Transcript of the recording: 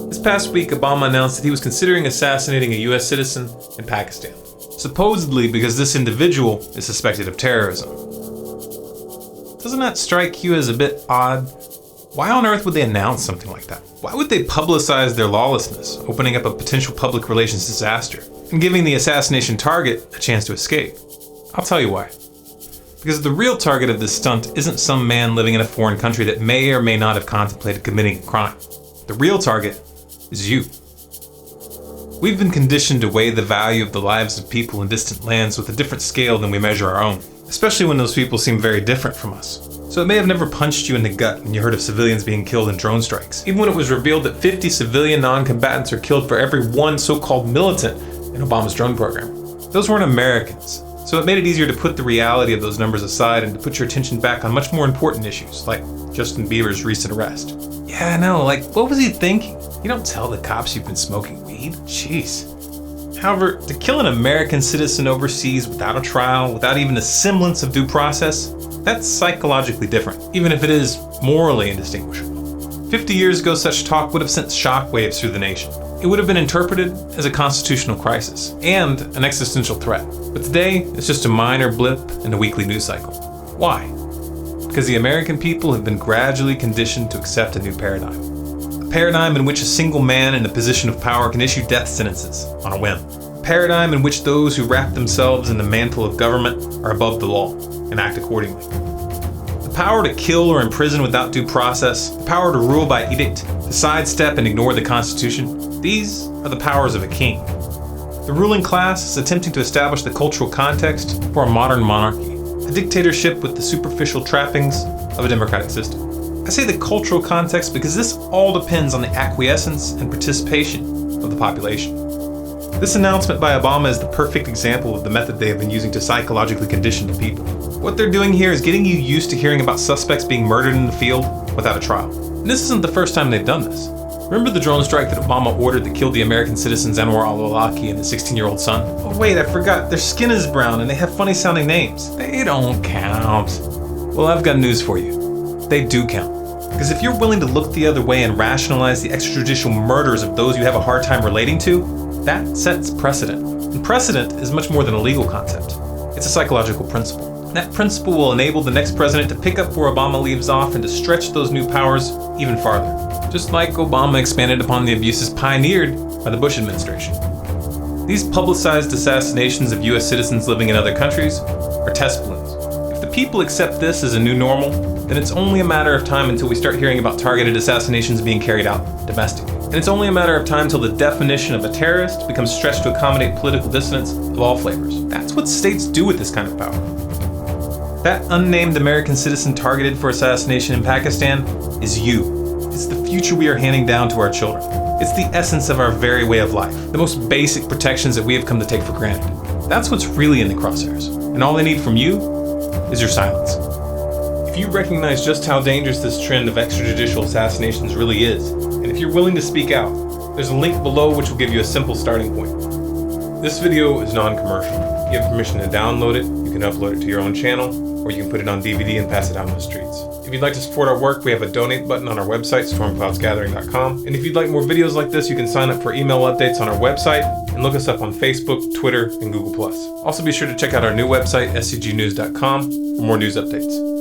This past week, Obama announced that he was considering assassinating a US citizen in Pakistan, supposedly because this individual is suspected of terrorism. Doesn't that strike you as a bit odd? Why on earth would they announce something like that? Why would they publicize their lawlessness, opening up a potential public relations disaster, and giving the assassination target a chance to escape? I'll tell you why. Because the real target of this stunt isn't some man living in a foreign country that may or may not have contemplated committing a crime. The real target is you. We've been conditioned to weigh the value of the lives of people in distant lands with a different scale than we measure our own, especially when those people seem very different from us. So it may have never punched you in the gut when you heard of civilians being killed in drone strikes, even when it was revealed that 50 civilian non-combatants are killed for every one so-called militant in Obama's drone program. Those weren't Americans, so it made it easier to put the reality of those numbers aside and to put your attention back on much more important issues, like Justin Bieber's recent arrest. Yeah, I know, what was he thinking? You don't tell the cops you've been smoking weed. Jeez. However, to kill an American citizen overseas without a trial, without even a semblance of due process, that's psychologically different, even if it is morally indistinguishable. 50 years ago, such talk would have sent shockwaves through the nation. It would have been interpreted as a constitutional crisis and an existential threat. But today, it's just a minor blip in a weekly news cycle. Why? Because the American people have been gradually conditioned to accept a new paradigm. A paradigm in which a single man in a position of power can issue death sentences on a whim. A paradigm in which those who wrap themselves in the mantle of government are above the law and act accordingly. The power to kill or imprison without due process, the power to rule by edict, to sidestep and ignore the Constitution, these are the powers of a king. The ruling class is attempting to establish the cultural context for a modern monarchy, a dictatorship with the superficial trappings of a democratic system. I say the cultural context because this all depends on the acquiescence and participation of the population. This announcement by Obama is the perfect example of the method they have been using to psychologically condition the people. What they're doing here is getting you used to hearing about suspects being murdered in the field without a trial. And this isn't the first time they've done this. Remember the drone strike that Obama ordered that killed the American citizens Anwar al-Awlaki and his 16-year-old son? Oh wait, I forgot, their skin is brown and they have funny sounding names. They don't count. Well, I've got news for you. They do count. Because if you're willing to look the other way and rationalize the extrajudicial murders of those you have a hard time relating to, that sets precedent. And precedent is much more than a legal concept. It's a psychological principle. That principle will enable the next president to pick up where Obama leaves off and to stretch those new powers even farther. Just like Obama expanded upon the abuses pioneered by the Bush administration. These publicized assassinations of US citizens living in other countries are test balloons. If the people accept this as a new normal, then it's only a matter of time until we start hearing about targeted assassinations being carried out domestically. And it's only a matter of time till the definition of a terrorist becomes stretched to accommodate political dissidents of all flavors. That's what states do with this kind of power. That unnamed American citizen targeted for assassination in Pakistan is you. It's the future we are handing down to our children. It's the essence of our very way of life, the most basic protections that we have come to take for granted. That's what's really in the crosshairs. And all they need from you is your silence. If you recognize just how dangerous this trend of extrajudicial assassinations really is, and if you're willing to speak out, there's a link below which will give you a simple starting point. This video is non-commercial. You have permission to download it, you can upload it to your own channel, or you can put it on DVD and pass it out on the streets. If you'd like to support our work, we have a donate button on our website, stormcloudsgathering.com. And if you'd like more videos like this, you can sign up for email updates on our website and look us up on Facebook, Twitter, and Google+. Also be sure to check out our new website, scgnews.com, for more news updates.